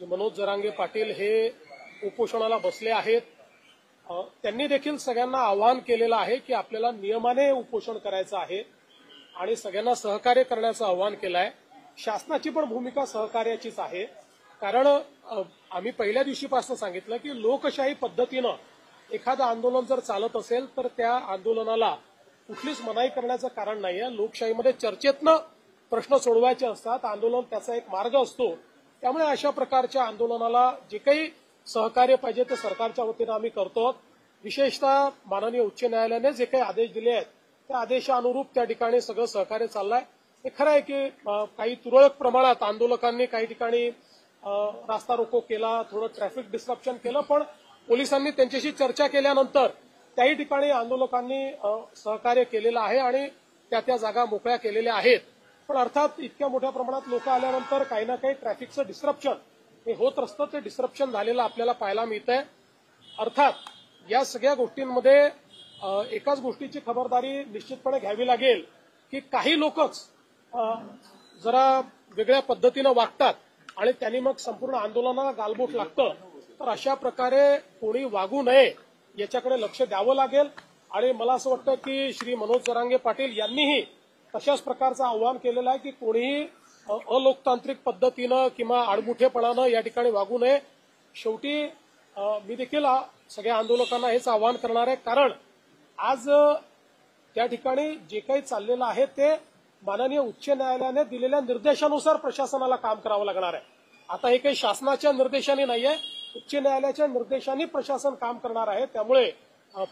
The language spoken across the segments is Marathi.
श्री मनोज जरांगे पाटील हे उपोषणाला बसले आहेत। त्यांनी देखील सगळ्यांना आवाहन केलेलं आहे की आपल्याला नियमाने उपोषण करायचं आहे आणि सगळ्यांना सहकार्य करण्याचं आवाहन केलं आहे। शासनाची पण भूमिका सहकार्याचीच आहे, कारण आम्ही पहिल्या दिवशीपासून सांगितलं की लोकशाही पद्धतीनं एखादं आंदोलन जर चालत असेल तर त्या आंदोलनाला कुठलीच मनाई करण्याचं कारण नाहीये। लोकशाहीमध्ये चर्चेतनं प्रश्न सोडवायचे असतात, आंदोलन त्याचा एक मार्ग असतो। त्यामुळे अशा प्रकारच्या आंदोलनाला जे काही सहकार्य पाहिजे ते सरकारच्या वतीनं आम्ही करतो। विशेषतः माननीय उच्च न्यायालयाने जे काही आदेश दिले आहेत त्या आदेशानुरूप त्या ठिकाणी सगळं सहकार्य चाललंय। हे खरं आहे की काही तुरळक प्रमाणात आंदोलकांनी काही ठिकाणी रास्ता रोको केला, थोडं ट्रॅफिक डिस्ट्रप्शन केलं, पण पोलिसांनी त्यांच्याशी चर्चा केल्यानंतर त्याही ठिकाणी आंदोलकांनी सहकार्य केलेलं आहे आणि त्या जागा मोकळ्या केलेल्या आहेत। पण अर्थात इतक्या मोठ्या प्रमाणात लोक आल्यानंतर काही ना काही ट्रॅफिकचं डिस्ट्रप्शन हे होत असतं, ते डिस्ट्रप्शन झालेलं आपल्याला पाहायला मिळतंय। अर्थात या सगळ्या गोष्टींमध्ये एकाच गोष्टीची खबरदारी निश्चितपणे घ्यावी लागेल की काही लोकच जरा वेगळ्या पद्धतीनं वागतात आणि त्यांनी मग संपूर्ण आंदोलनाला गालबोट लागतं, तर अशा प्रकारे कोणी वागू नये याच्याकडे लक्ष द्यावं लागेल। आणि मला असं वाटतं की श्री मनोज जरांगे पाटील यांनीही तशाच प्रकारचं आव्हान केलेलं आहे की कोणीही अलोकतांत्रिक पद्धतीनं किंवा आडमुठेपणानं या ठिकाणी वागू नये। शेवटी मी देखील सगळ्या आंदोलकांना हेच आवाहन करणार आहे, कारण आज त्या ठिकाणी जे काही चाललेलं आहे ते माननीय उच्च न्यायालयाने दिलेल्या निर्देशानुसार प्रशासनाला काम करावं लागणार आहे। आता हे काही शासनाच्या निर्देशाने नाहीये, उच्च न्यायालयाच्या निर्देशाने प्रशासन काम करणार आहे। त्यामुळे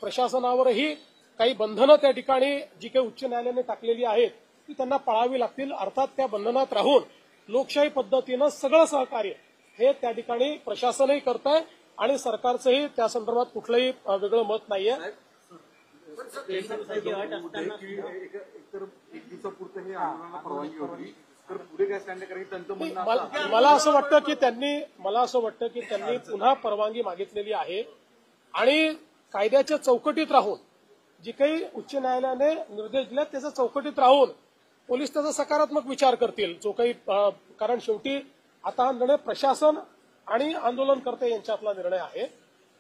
प्रशासनावरही काही बंधनं त्या ठिकाणी जी काही उच्च न्यायालयाने टाकलेली आहेत ती त्यांना पाळावी लागतील। अर्थात त्या बंधनात राहून लोकशाही पद्धतीनं सगळं सहकार्य हे त्या ठिकाणी प्रशासनही करतंय आणि सरकारचंही त्या संदर्भात कुठलंही वेगळं मत नाहीये। मला असं वाटतं की त्यांनी पुन्हा परवानगी मागितलेली आहे आणि कायद्याच्या चौकटीत राहून जी काही उच्च न्यायालयाने निर्देश दिले त्याच्या चौकटीत राहून पोलीस त्याचा सकारात्मक विचार करतील जो काही, कारण शेवटी आता हा निर्णय प्रशासन आणि आंदोलनकर्ते यांच्यातला निर्णय आहे।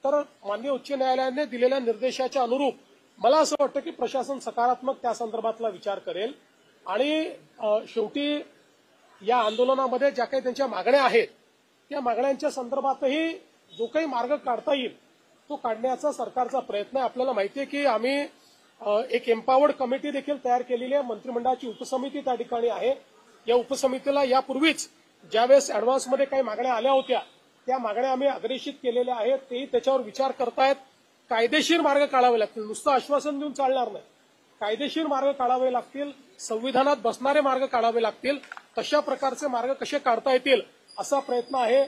तर माननीय उच्च न्यायालयाने दिलेल्या निर्देशाच्या अनुरूप मला असं वाटतं की प्रशासन सकारात्मक त्या संदर्भातला विचार करेल आणि शेवटी या आंदोलनामध्ये ज्या काही त्यांच्या मागण्या आहेत त्या मागण्यांच्या संदर्भातही जो काही मार्ग काढता येईल तो काढण्याचा सरकारचा प्रयत्न आहे। आपल्याला माहिती आहे की आम्ही एक एम्पावर्ड कमिटी देखील तयार केलेली आहे, मंत्रिमंडळाची उपसमिती त्या ठिकाणी आहे। या उपसमितीला यापूर्वीच ज्यावेळेस अॅडव्हान्समध्ये काही मागण्या आल्या होत्या त्या मागण्या आम्ही अग्रेषित केलेल्या आहेत, तेही त्याच्यावर विचार करतायत। कायदेशीर मार्ग काढावे लागतील, नुसतं आश्वासन देऊन चालणार नाही, कायदेशीर मार्ग काढावे लागतील, संविधानात बसणारे मार्ग काढावे लागतील। तशा प्रकारचे मार्ग कसे काढता येतील असा प्रयत्न आहे।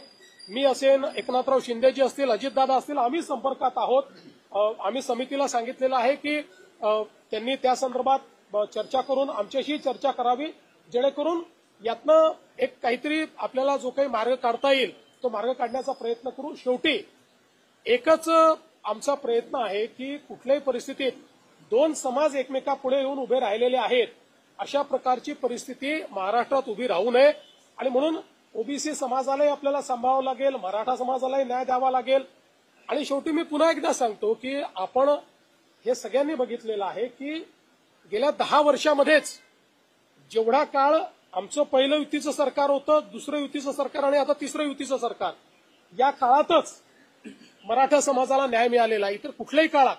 मी असेन, एकनाथराव शिंदेजी असतील, अजितदादा असतील, आम्ही संपर्कात आहोत। आम्ही समितीला सांगितलेलं आहे की त्यांनी त्या संदर्भात चर्चा करून आमच्याशी चर्चा करावी, जेणेकरून यातनं एक काहीतरी आपल्याला जो काही मार्ग काढता येईल तो मार्ग काढण्याचा प्रयत्न करू। शेवटी एकच आमचा प्रयत्न आहे की कुठल्याही परिस्थितीत दोन समाज एकमेकापुढे येऊन उभे राहिलेले आहेत अशा प्रकारची परिस्थिती महाराष्ट्रात उभी राहू नये आणि म्हणून ओबीसी समाजालाही आपल्याला सांभाळावं लागेल, मराठा समाजालाही न्याय द्यावा लागेल। आणि शेवटी मी पुन्हा एकदा सांगतो की आपण हे सगळ्यांनी बघितलेलं आहे की गेल्या 10 वर्षामध्येच जेवढा काळ आमचं पहिलं युतीचं सरकार होतं, दुसरं युतीचं सरकार आणि आता तिसरं युतीचं सरकार, या काळातच मराठा समाजाला न्याय मिळालेला आहे। इतर कुठल्याही काळात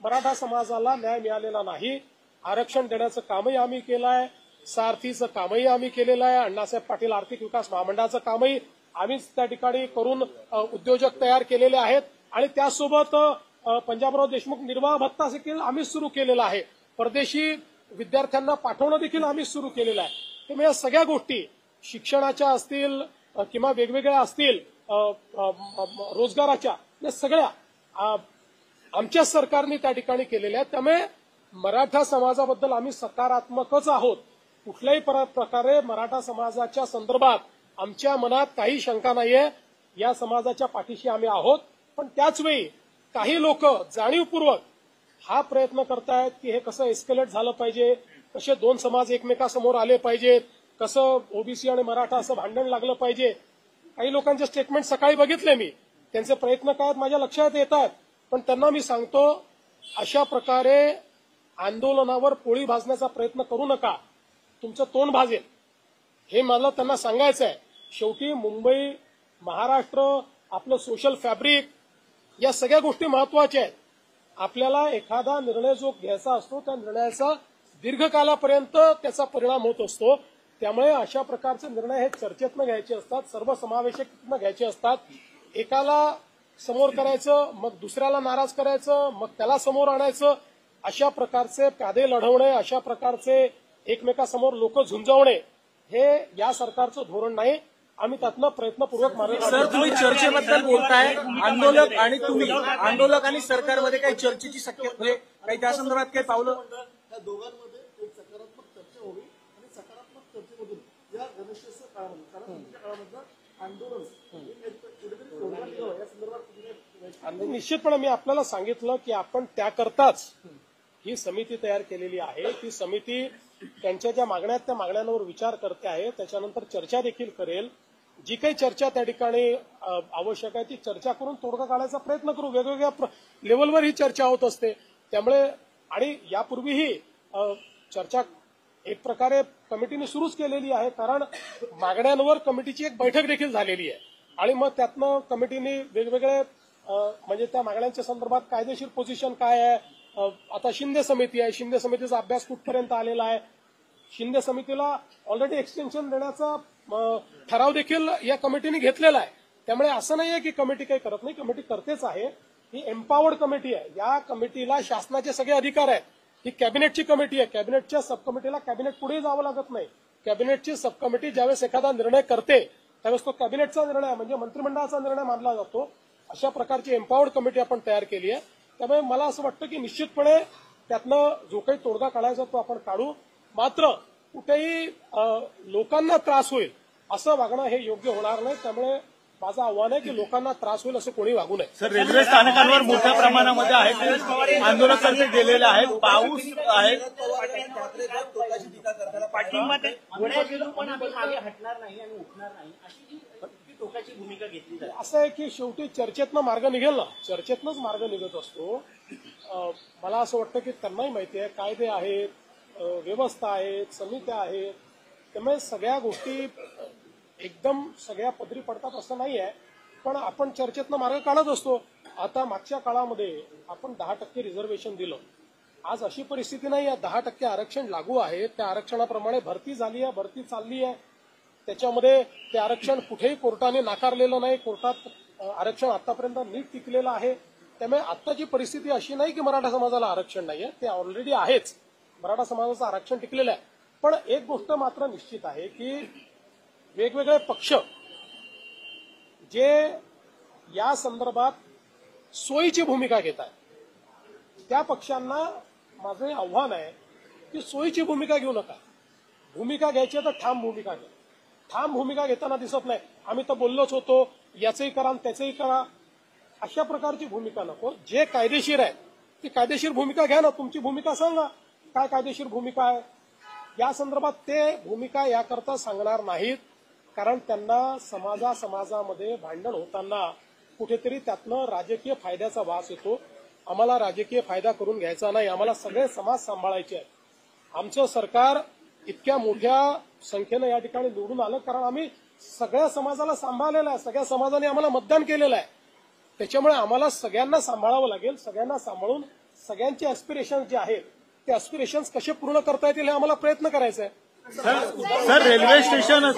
मराठा समाजाला न्याय मिळालेला नाही। आरक्षण देण्याचं कामही आम्ही केलं आहे, सारथीचं कामही आम्ही केलेलं आहे, अण्णासाहेब पाटील आर्थिक विकास महामंडळाचं कामही आम्हीच त्या ठिकाणी करून उद्योजक तयार केलेले आहेत आणि त्यासोबत पंजाबराव देशमुख निर्वाह भत्ता देखील आम्हीच सुरू केलेला आहे, परदेशी विद्यार्थ्यांना पाठवणं देखील आम्हीच सुरू केलेलं आहे। त्यामुळे या सगळ्या गोष्टी शिक्षणाच्या असतील किंवा वेगवेगळ्या असतील रोजगाराच्या, या सगळ्या आमच्या सरकारने त्या ठिकाणी केलेल्या आहेत। त्यामुळे मराठा समाजाबद्दल आम्ही सकारात्मकच आहोत। कुठल्याही प्रकारे मराठा समाजाच्या संदर्भात आमच्या मनात काही शंका नाहीये, या समाजाच्या पाठीशी आम्ही आहोत। पण त्याचवेळी काही लोक जाणीवपूर्वक हा प्रयत्न करतायत की हे कसं एस्केलेट झालं पाहिजे, कसे दोन समाज एकमेकासमोर आले पाहिजेत, कसं ओबीसी आणि मराठा असं भांडण लागलं पाहिजे। काही लोकांचे स्टेटमेंट सकाळी बघितले मी, त्यांचे प्रयत्न काय माझ्या लक्षात येतात, पण त्यांना मी सांगतो अशा प्रकारे आंदोलनावर पोळी भाजण्याचा प्रयत्न करू नका, तुमचं तोंड भाजेल, हे मला त्यांना सांगायचं आहे. शेवटी मुंबई, महाराष्ट्र, आपलं सोशल फॅब्रिक, या सगळ्या गोष्टी महत्वाच्या आहेत. आपल्याला एखादा निर्णय जो घ्यायचा असतो त्या निर्णयाचा दीर्घकालापर्यंत त्याचा परिणाम होत असतो. त्यामुळे अशा प्रकारचे निर्णय हे चर्चेतनं घ्यायचे असतात, सर्वसमावेशकनं घ्यायचे असतात. एकाला समोर करायचं, मग दुसऱ्याला नाराज करायचं, मग त्याला समोर आणायचं, अशा प्रकारचे प्यादे लढवणे, अशा प्रकारचे एकमेकासमोर लोक झुंजवणे, हे या सरकारचं धोरण नाही. आम्ही त्यातनं प्रयत्नपूर्वक मार्ग काढतो. सर, तुम्ही चर्चेबद्दल बोलताय, आंदोलक आणि सरकारमध्ये काही चर्चेची शक्यता म्हणजे काही त्या संदर्भात काही पावलं? त्या दोघांमध्ये एक सकारात्मक चर्चा होईल आणि सकारात्मक चर्चेमधून या गणेशोत्सव काळामध्ये, सणासुदीच्या काळामध्ये आंदोलन कुठेतरी तोडगा निघावं या संदर्भात निश्चितपणे मी आपल्याला सांगितलं की आपण त्याकरताच ही समिती तयार केलेली आहे. ती समिती त्यांच्या ज्या मागण्या आहेत त्या मागण्यांवर विचार करते आहे, त्याच्यानंतर चर्चा देखील करेल. जी काही चर्चा त्या ठिकाणी आवश्यक आहे ती चर्चा करून तोडगा काढायचा प्रयत्न करू. वेगवेगळ्या लेवलवर ही चर्चा होत असते. त्यामुळे आणि यापूर्वीही चर्चा एक प्रकारे कमिटीने सुरूच केलेली आहे, कारण मागण्यांवर कमिटीची एक बैठक देखील झालेली आहे आणि मग त्यातनं कमिटीने वेगवेगळे म्हणजे त्या मागण्यांच्या संदर्भात कायदेशीर पोझिशन काय आहे. आता शिंदे समिती आहे, शिंदे समितीचा अभ्यास कुठपर्यंत आलेला आहे. शिंदे समितीला ऑलरेडी एक्सटेन्शन देण्याचा ठराव देखील या कमिटीने घेतलेला आहे. त्यामुळे असं नाहीये की कमिटी काही करत नाही, कमिटी करतेच आहे. ही एम्पावर्ड कमिटी आहे. या कमिटीला शासनाचे सगळे अधिकार आहेत. ही कॅबिनेटची कमिटी आहे. कॅबिनेटच्या सब कमिटीला कॅबिनेट पुढे जावं लागत नाही. कॅबिनेटची सब कमिटी ज्यावेळेस एखादा निर्णय करते त्यावेळेस तो कॅबिनेटचा निर्णय म्हणजे मंत्रिमंडळाचा निर्णय मानला जातो. अशा प्रकारची एम्पावर्ड कमिटी आपण तयार केली आहे. त्यामुळे मला असं वाटतं की निश्चितपणे त्यातनं जो काही तोडगा काढायचा तो आपण काढू. मात्र कुठेही लोकांना त्रास होईल असं वागणं हे योग्य होणार नाही. त्यामुळे माझं आव्हान आहे की लोकांना त्रास होईल असं कोणी वागू नये. सर, रेल्वे स्थानकांवर मोठ्या प्रमाणामध्ये आहेत आंदोलक गेलेले आहेत, पाऊस आहे, पाठिंबा पण आम्ही मागे हटणार नाही आणि उठणार नाही अशी टोकाची भूमिका घेतली जाते. असं आहे की शेवटी चर्चेतनं मार्ग निघेल ना, चर्चेतनंच मार्ग निघत असतो. मला असं वाटतं की त्यांनाही माहिती आहे कायदे आहेत, व्यवस्था आहेत, समित्या आहेत. त्यामुळे सगळ्या गोष्टी एकदम सगळ्या पदरी पडतात असं नाही आहे, पण आपण चर्चेतनं मार्ग काढत असतो. आता मागच्या काळामध्ये आपण 10% रिझर्वेशन दिलं. आज अशी परिस्थिती नाही आहे. 10% आरक्षण लागू आहे. त्या आरक्षणाप्रमाणे भरती झाली आहे, भरती चालली आहे. त्याच्यामध्ये ते आरक्षण कुठेही कोर्टाने नाकारलेलं नाही. कोर्टात आरक्षण आतापर्यंत नीट टिकलेलं आहे. त्यामुळे आत्ताची परिस्थिती अशी नाही की मराठा समाजाला आरक्षण नाहीये, ते ऑलरेडी आहेच. मराठा समाजाचं आरक्षण टिकलेलं आहे. पण एक गोष्ट मात्र निश्चित आहे की वेगवेगळे पक्ष जे या संदर्भात सोयीची भूमिका घेत आहेत त्या पक्षांना माझं आव्हान आहे की सोयीची भूमिका घेऊ नका. भूमिका घ्यायची तर ठाम भूमिका घ्या. ठाम भूमिका घेताना दिसत नाही. आम्ही तर बोललोच होतो, याचंही करा त्याचंही करा, अशा प्रकारची भूमिका नको. जे कायदेशीर आहे ती कायदेशीर भूमिका घ्या ना. तुमची भूमिका सांगा, काय कायदेशीर भूमिका आहे. या संदर्भात ते भूमिका याकरता सांगणार नाहीत, कारण त्यांना समाजामध्ये भांडण होताना कुठेतरी त्यातनं राजकीय फायद्याचा वास येतो. आम्हाला राजकीय फायदा करून घ्यायचा नाही. आम्हाला सगळे समाज सांभाळायचे आहे. आमचं सरकार इतक्या मोठ्या संख्येनं या ठिकाणी निवडून आलं कारण आम्ही सगळ्या समाजाला सांभाळलेलं आहे. सगळ्या समाजाने आम्हाला मतदान केलेलं आहे. त्याच्यामुळे आम्हाला सगळ्यांना सांभाळावं लागेल. सगळ्यांना सांभाळून सगळ्यांचे ॲस्पिरेशन्स जे आहेत ते ॲस्पिरेशन्स कसे पूर्ण करता येतील हे आम्हाला प्रयत्न करायचा आहे. सर, रेल्वे स्टेशन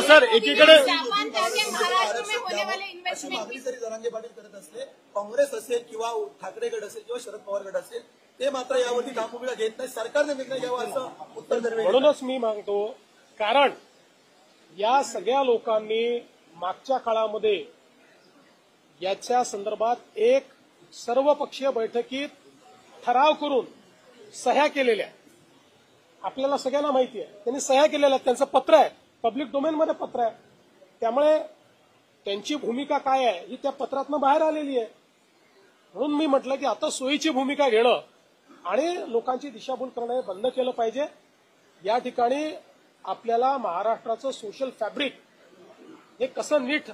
सर एकीकडे महाराष्ट्र में होने वाले इन्वेस्टमेंट मागणी जरी जरांगे पाटील करत असले, काँग्रेस असेल किंवा ठाकरे गट असेल किंवा शरद पवार गट असेल, ते मात्र यावरती ठाम भूमिका घेत नाही. सरकारने निर्णय घ्यावा असं उत्तर दरवेळी. म्हणूनच मी मागतो, कारण या सगळ्या लोकांनी मागच्या काळामध्ये याच्या संदर्भात एक सर्वपक्षीय बैठकीत ठराव करून सह्या केलेल्या. आपल्याला सगळ्यांना माहिती आहे त्यांनी सह्या केलेल्या. त्यांचं पत्र आहे, पब्लिक डोमेनमध्ये पत्र आहे. त्यामुळे त्यांची भूमिका काय आहे ही त्या पत्रातनं बाहेर आलेली आहे. म्हणून मी म्हटलं की आता सोयीची भूमिका घेणं आणि लोकांची दिशाभूल करणं हे बंद केलं पाहिजे. या ठिकाणी आपल्याला महाराष्ट्राचं सोशल फॅब्रिक हे कसं नीट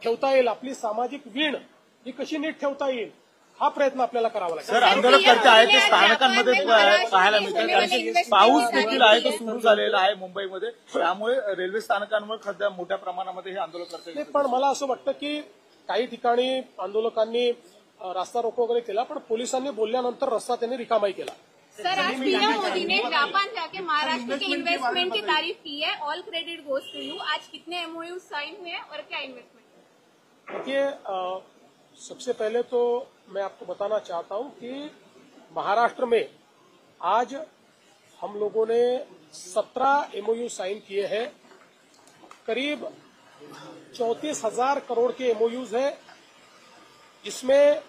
ठेवता येईल, आपली सामाजिक वीण ही कशी नीट ठेवता येईल, हा प्रयत्न आपल्याला करावा लागेल. सर, आंदोलनकर्ते आहेत ते स्थानकांमध्ये पाहायला मिळतात, कारण की पाऊस देखील आहे तो सुरू झालेला आहे मुंबईमध्ये, त्यामुळे रेल्वे स्थानकांवर सध्या मोठ्या प्रमाणामध्ये हे आंदोलनकर्ते. नाही, पण मला असं वाटतं की काही ठिकाणी आंदोलकांनी रास्ता रोको वगैरे केला, पण पोलिसांनी बोलल्यानंतर रस्ता त्यांनी रिकामाही केला. सर, आज पीएम मोदी ने जापान जाके महाराष्ट्र के इन्वेस्टमेंट की तारीफ की है. All credit goes to you. आज कितने एमओयू साइन हुए और क्या इन्वेस्टमेंट? देखिए, सबसे पहले तो मैं आपको बताना चाहता हूं कि महाराष्ट्र में आज हम लोगों ने 17 एमओयू साइन किए हैं. करीब 34,000 करोड़ के एमओयूज है, जिसमें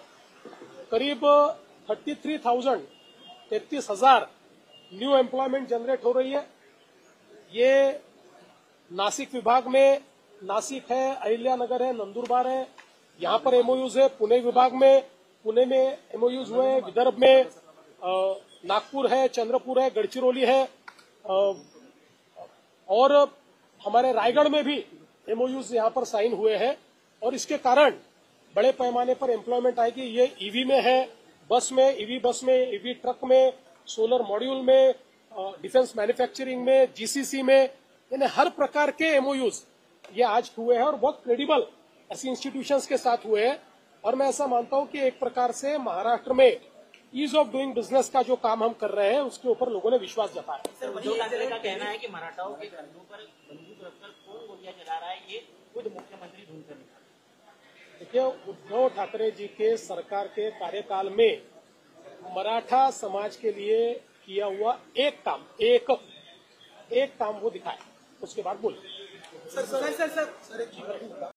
करीब 33,000 न्यू एम्प्लॉयमेंट जनरेट हो रही है. ये नासिक विभाग में नासिक है, अहिल्यानगर है, नंदुरबार है, यहाँ पर एमओयूज है. पुणे विभाग में पुणे में एमओयूज हुए हैं. विदर्भ में नागपुर है, चंद्रपुर है, गढ़चिरौली है, और हमारे रायगढ़ में भी एमओयूज यहाँ पर साइन हुए हैं. और इसके कारण बड़े पैमाने पर एम्प्लॉयमेंट आएगी. ये ईवी में है, बस में, ईवी बस में, ईवी ट्रक में, सोलर मॉड्यूल में, डिफेंस मैन्युफैक्चरिंग में, जीसीसी में, यानी हर प्रकार के एमओयूज ये आज हुए हैं और बहुत क्रेडिबल ऐसी इंस्टीट्यूशंस के साथ हुए हैं. और मैं ऐसा मानता हूं कि एक प्रकार से महाराष्ट्र में ईज ऑफ डूइंग बिजनेस का जो काम हम कर रहे हैं उसके ऊपर लोगों ने विश्वास जताया. सर, उद्धव ठाकरे का कहना है कि मराठाओं के कंधों पर बंदूक रखकर कौन गोलियां चला रहा है, ये खुद मुख्यमंत्री ढूंढ कर निकाले. देखिए, उद्धव ठाकरे जी के सरकार के कार्यकाल में मराठा समाज के लिए किया हुआ एक काम वो दिखाए, उसके बाद बोले. सर एक